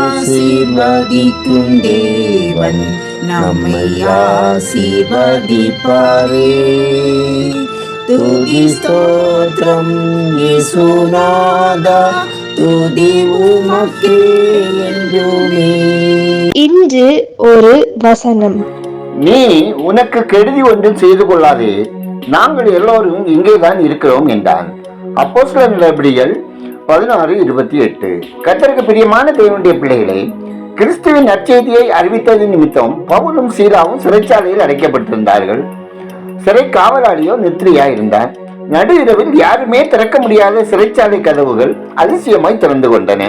ஆசீர்வதிக்கும் தேவன் நம்மை ஆசீர்வதிப்பாரே. துதி ஸ்தோத்திரம் இயேசுநாதா, துதி உமக்கே என்றுமே. இன்று ஒரு வசனம். நீ உனக்கு கெடுதி ஒன்றும் செய்து கொள்ளாதே, நாங்கள் எல்லோரும் இங்கேதான் இருக்கிறோம் என்றான். அப்போஸ்தலர் நடபடிகள் 16:28. கர்த்தருக்கு பிரியமான தேவனுடைய பிள்ளைகளை, கிறிஸ்துவின் நற்செய்தியை அறிவித்தது நிமித்தம் பவுலும் சீலாவும் சிறைச்சாலையில் அடைக்கப்பட்டிருந்தார்கள். சிறை காவலாளியோ நித்திரையா இருந்தார். நடு இரவில் யாருமே திறக்க முடியாத சிறைச்சாலை கதவுகள் அதிசயமாய் திறந்து கொண்டன.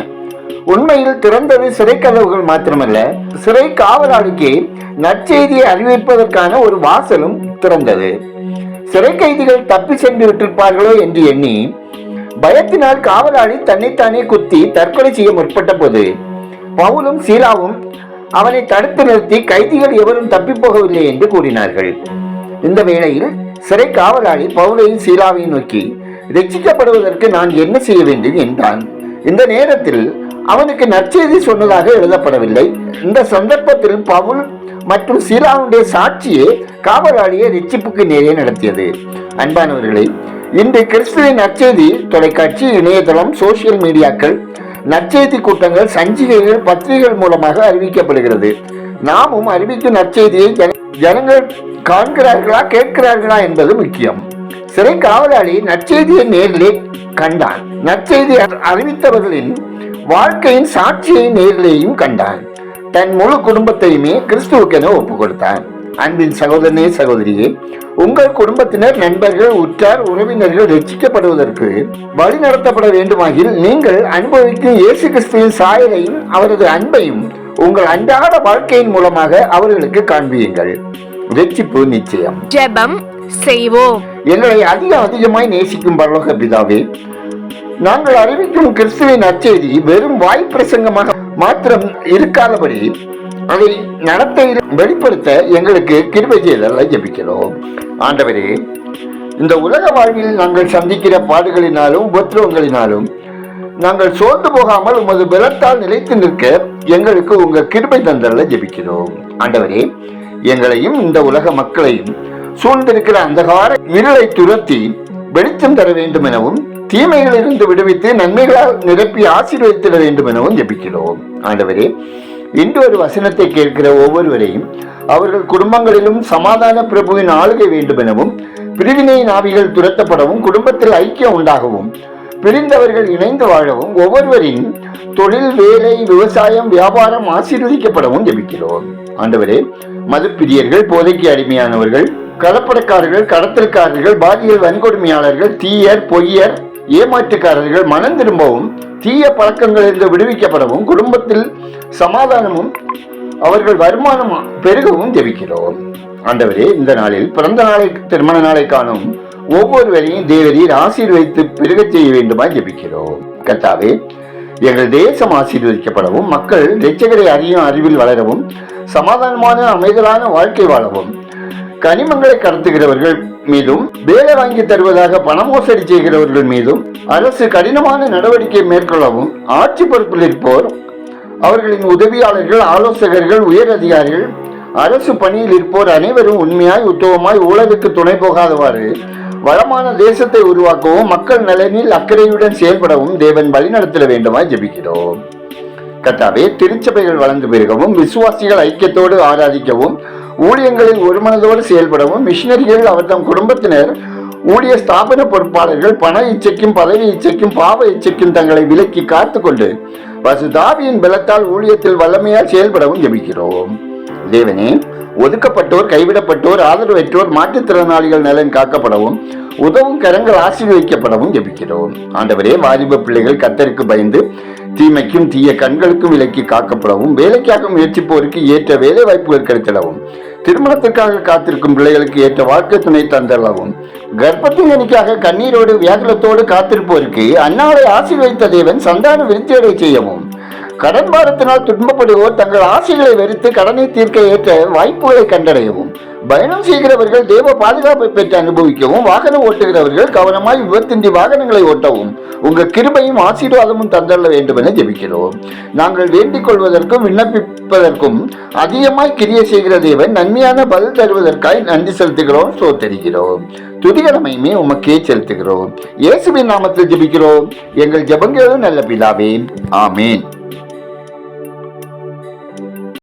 உண்மையில் திறந்தது சிறை கதவுகள் மாத்திரமல்ல, சிறை காவலாளிக்கு நற்செய்தியை அறிவிப்பதற்கான ஒரு வாசலும் திறந்தது. சிறை கைதிகள் தப்பி சென்று விட்டிருப்பார்களோ என்று எண்ணி பயத்தினால் காவலாளி தன்னைத்தானே குத்தி தற்கொலை செய்ய முற்பட்ட போது பவுலும் சீலாவும் அவனை தடுத்து நிறுத்தி கைதிகள் எவரும் தப்பி போகவில்லை என்று கூறினார்கள். இந்த வேளையில் சிறை காவலாளி பவுலையும் சீலாவையும் நோக்கி, ரட்சிக்கப்படுவதற்கு நான் என்ன செய்ய வேண்டும் என்றான். இந்த நேரத்தில் அவனுக்கு நற்செய்தி சொன்னதாக எழுதப்படவில்லை. இந்த சந்தர்ப்பத்தில் பவுல் மற்றும் சீலாவுடைய சாட்சியே காவலாளியை ரட்சிப்புக்கு நேரே நடத்தியது. அன்பானவர்களே, இன்று கிறிஸ்துவின் நற்செய்தி தொலைக்காட்சி, இணையதளம், சோசியல் மீடியாக்கள், நற்செய்தி கூட்டங்கள், சஞ்சிகைகள், பத்திரிகைகள் மூலமாக அறிவிக்கப்படுகிறது. நாமும் அறிவிக்கும் நற்செய்தியை ஜனங்கள் காண்கிறார்களா, கேட்கிறார்களா என்பது முக்கியம். சிறை காவலாளி நற்செய்தியை நேரிலே கண்டான். நற்செய்தி அறிவித்தவர்களின் வாழ்க்கையின் சாட்சியை நேரிலேயும் கண்டான். தன் முழு குடும்பத்தையுமே கிறிஸ்துவுக்கென ஒப்பு கொடுத்தான். அன்பின் சகோதரனே, சகோதரியே, உங்கள் குடும்பத்தினர், நண்பர்கள், உற்றார் உறவினர்கள் ரட்சிக்கப்படுவதற்கு வழி நடத்தப்பட வேண்டுமாகில் நீங்கள் அனுபவிக்கும் இயேசு கிறிஸ்துவின் சாயலையும் அவரது அன்பையும் உங்கள் அன்றாட வாழ்க்கையின் மூலமாக அவர்களுக்கு காண்பியுங்கள். ரட்சிப்பு நிச்சயம். ஜெபம் செய்வோம். எங்களை அதிகமாய் நேசிக்கும் பரலோக பிதாவே, நாங்கள் அறிவிக்கும் கிறிஸ்துவின் நற்செய்தி வெறும் வாய் பிரசங்கமாக மாத்திரம் இருக்காதபடி அதை நடத்தையில் வெளிப்படுத்த எங்களுக்கு கிருபை செய்தலை ஜெபிக்கிறோம். ஆண்டவரே, இந்த உலக வாழ்வில் நாங்கள் சந்திக்கிற பாடுகளினாலும் உபத்திரவங்களினாலும் நாங்கள் சோர்ந்து போகாமல் உமது பலத்தால் நிலைத்து நிற்க எங்களுக்கு உங்கள் கிருபை தந்தலை ஜெபிக்கிறோம். ஆண்டவரே, எங்களையும் இந்த உலக மக்களையும் சூழ்ந்திருக்கிற அந்தகார இருளை துரத்தி வெளிச்சம் தர வேண்டும் எனவும் தீமைகளிலிருந்து விடுவித்து நன்மைகளால் நிரப்பி ஆசீர்வதித்திட வேண்டும் எனவும் ஜெபிக்கிறோம். ஆண்டவரே, இன்று ஒரு வசனத்தை கேட்கிற ஒவ்வொருவரையும் அவர்கள் குடும்பங்களிலும் சமாதான பிரபுவின் ஆளுகை வேண்டும் எனவும், பிரிவினையின் ஆவிகள் துரத்தப்படவும், குடும்பத்தில் ஐக்கியம் உண்டாகவும், பிரிந்தவர்கள் இணைந்து வாழவும், ஒவ்வொருவரின் தொழில், வேலை, விவசாயம், வியாபாரம் ஆசீர்வதிக்கப்படவும் ஜெபிக்கிறோம். ஆண்டவரே, மதுப்பிரியர்கள், போதைக்கு அடிமையானவர்கள், கலப்படக்காரர்கள், கடத்தல்காரர்கள், பாலியல் வன்கொடுமையாளர்கள், தீயர், பொய்யர், ஏமாற்றுக்காரர்கள் மனம் திரும்பவும், தீய பழக்கங்களிலிருந்து விடுவிக்கப்படவும், குடும்பத்தில் சமாதானமும் அவர்கள் வருமானம் பெருகவும் ஜெபிக்கிறோம். ஆண்டவரே, இந்த நாளில் பிறந்த நாளை, திருமண நாளை காணும் ஒவ்வொருவரையும் தேவரீர் ஆசீர்வதித்து பெருகச் செய்ய வேண்டுமாய் ஜெபிக்கிறோம். கர்த்தாவே, எங்கள் தேசம் ஆசீர்வதிக்கப்படவும், மக்கள் இரட்சகரை அறியும் அறிவில் வளரவும், சமாதானமான அமைதலான வாழ்க்கை வாழவும், கனிமங்களை கடத்துகிறவர்கள் மீதும், வேலை வாங்கி தருவதாக பண மோசடி செய்கிறவர்கள் மீதும் அரசு கடினமான நடவடிக்கை மேற்கொள்ளவும், ஆட்சி பொறுப்பில் இருப்போர், அவர்களின் உதவியாளர்கள், ஆலோசகர்கள், உயர் அதிகாரிகள், அரசு பணியில் இருப்போர் அனைவரும் உண்மையாய், உத்தவமாய், ஊழலுக்கு துணை போகாதவாறு வளமான தேசத்தை உருவாக்கவும், மக்கள் நலனில் அக்கறையுடன் செயல்படவும் தேவன் வழிநடத்திட வேண்டுமாய் ஜெபிக்கிறோம். கர்த்தாவே, திருச்சபைகள் வளர்ந்து பெருகவும், விசுவாசிகள் ஐக்கியத்தோடு ஆராதிக்கவும், ஊழியங்களில் ஒரு மனதோடு செயல்படவும், மிஷினரிகள், அவர் தம் குடும்பத்தினர், ஊழிய ஸ்தாபன பொறுப்பாளர்கள் பண இச்சைக்கும், பதவி இச்சைக்கும், பாவ இச்சைக்கும் தங்களை விலக்கி காத்துக்கொண்டு பசுதாவியின் பலத்தால் ஊழியத்தில் வல்லமையால் செயல்படவும் ஜெபிக்கிறோம். தேவனே, ஒதுக்கப்பட்டோர், கைவிடப்பட்டோர், ஆதரவற்றோர், மாற்றுத்திறனாளிகள் நலன் காக்கப்படவும், உதவும் கரங்கள் ஆசீர்வதிக்கப்படவும் ஜெபிக்கிறோம். ஆண்டவரே, வாலிப பிள்ளைகள் கர்த்தருக்கு பயந்து தீமைக்கும் தீய கண்களுக்கும் விலக்கி காக்கப்படவும், வேலைக்காக முயற்சிப்போருக்கு ஏற்ற வேலை வாய்ப்புகள் கிடைத்திடவும், திருமணத்திற்காக காத்திருக்கும் பிள்ளைகளுக்கு ஏற்ற வாழ்க்கை துணை தந்தளவும், கர்ப்பத்தின் எண்ணிக்காக கண்ணீரோடு வியாகுலத்தோடு காத்திருப்போருக்கு அந்நாளை ஆசீர்வதித்த தேவன் சந்தான விருத்தியடை செய்யவும், கடன் பாரத்தினால் துன்பப்படுவோர் தங்கள் ஆசைகளை வெறுத்து கடனை தீர்க்க ஏற்ற வாய்ப்புகளை கண்டடையவும், பயணம் செய்கிறவர்கள் தேவ பாதுகாப்பை பெற்று அனுபவிக்கவும், வாகனம் ஓட்டுகிறவர்கள் கவனமாய் விபத்தின்றி வாகனங்களை ஓட்டவும் உங்கள் கிருபையும் ஆசீர்வாதமும் தந்தள்ள வேண்டும் என ஜெபிக்கிறோம். நாங்கள் வேண்டிக் கொள்வதற்கும் விண்ணப்பிப்பதற்கும் அதிகமாய் கிரியை செய்கிற தேவன் நன்மையான பதில் தருவதற்காய் நன்றி செலுத்துகிறோம், சோத்தரிக்கிறோம். துதிகரமையுமே உமக்கே செலுத்துகிறோம். இயேசுவின் நாமத்தில் ஜெபிக்கிறோம் எங்கள் ஜெபங்களும் நல்ல பிதாவே, ஆமேன்.